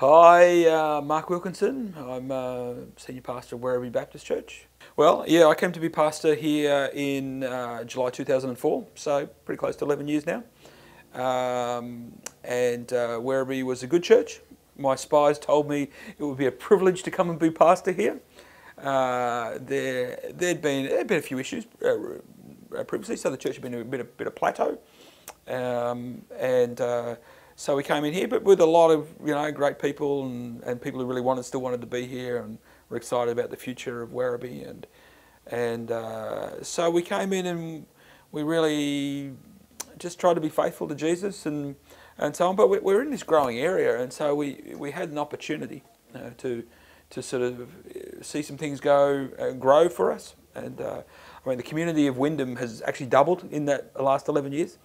Hi, Mark Wilkinson. I'm Senior Pastor of Werribee Baptist Church. Well, yeah, I came to be pastor here in July 2004, so pretty close to 11 years now. Werribee was a good church. My spies told me it would be a privilege to come and be pastor here. There'd been a few issues previously, so the church had been a bit of plateau. So we came in here, but with a lot of great people and people who really still wanted to be here, and were excited about the future of Werribee. So we came in and we really just tried to be faithful to Jesus and so on. But we're in this growing area, and so we had an opportunity to sort of see some things grow for us. I mean, the community of Wyndham has actually doubled in that last 11 years,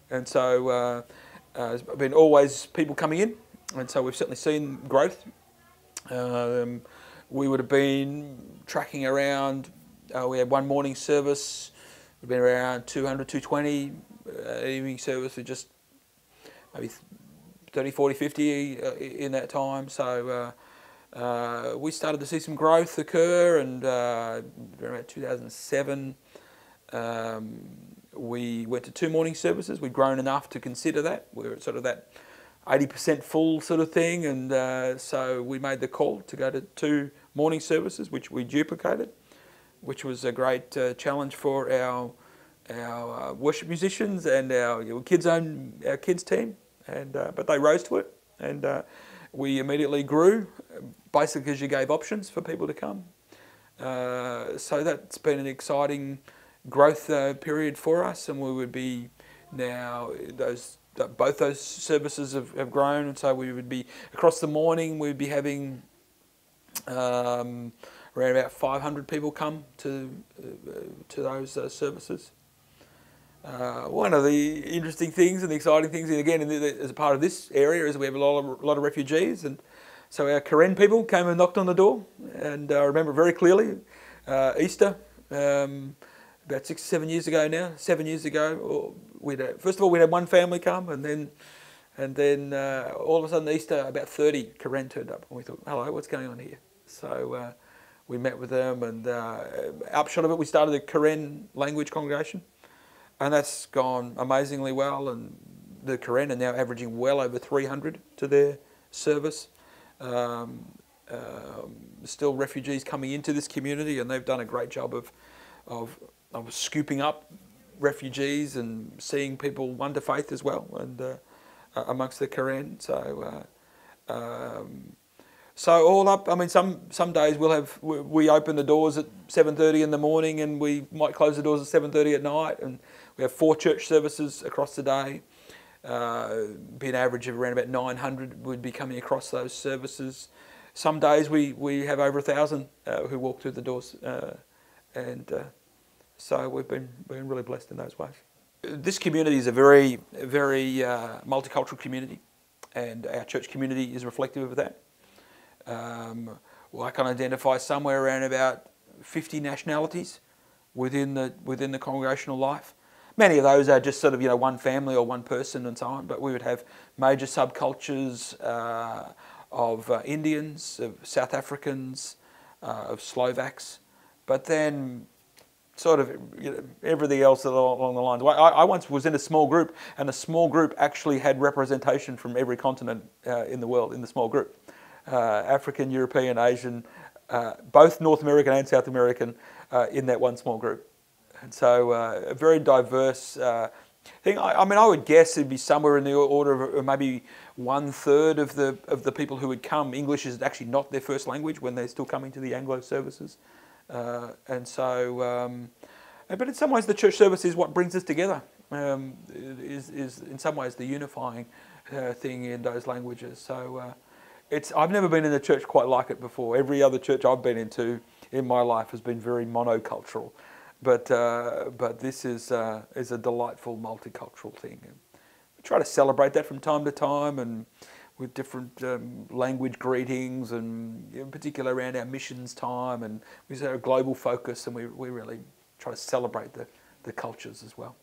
and so. There's been always people coming in, and so we've certainly seen growth. We would have been tracking around, we had one morning service, we've been around 200, 220, evening service with just maybe 30, 40, 50 in that time. So we started to see some growth occur, and around 2007, we went to 2 morning services. We'd grown enough to consider that. We were sort of that 80% full sort of thing, and so we made the call to go to 2 morning services, which we duplicated, which was a great challenge for our worship musicians and our kids team, but they rose to it, and we immediately grew, basically because you gave options for people to come. So that's been an exciting growth period for us, and we would be now both those services have grown, and so we would be across the morning. We'd be having around about 500 people come to those services. One of the interesting things and the exciting things, and again, as a part of this area, is we have a lot of refugees, and so our Karen people came and knocked on the door, and I remember very clearly Easter. About 6 or 7 years ago now, 7 years ago, first of all we had one family come, and then all of a sudden Easter, about 30 Karen turned up, and we thought, hello, what's going on here? So we met with them, and upshot of it, we started a Karen language congregation, and that's gone amazingly well, and the Karen are now averaging well over 300 to their service. Still refugees coming into this community, and they've done a great job of scooping up refugees and seeing people won to faith as well, and amongst the Karen. So all up, I mean, some days we open the doors at 7:30 in the morning, and we might close the doors at 7:30 at night, and we have 4 church services across the day. Be an average of around about 900 would be coming across those services. Some days we have over 1,000 who walk through the doors, so we've been really blessed in those ways. This community is a very multicultural community, and our church community is reflective of that. Well, I can identify somewhere around about 50 nationalities within the congregational life. Many of those are just sort of one family or one person and so on, but we would have major subcultures of Indians, of South Africans, of Slovaks, but then sort of everything else along the lines. I once was in a small group, and the small group actually had representation from every continent in the world in the small group. African, European, Asian, both North American and South American in that one small group. And so a very diverse thing. I mean, I would guess it'd be somewhere in the order of maybe 1/3 of the people who would come. English is actually not their first language when they're still coming to the Anglo services. But in some ways the church service is what brings us together, is in some ways the unifying thing in those languages. So I've never been in a church quite like it before. Every other church I've been into in my life has been very monocultural, but this is a delightful multicultural thing. And we try to celebrate that from time to time, and with different language greetings, and in particular around our missions time, and we have a global focus, and we really try to celebrate the cultures as well.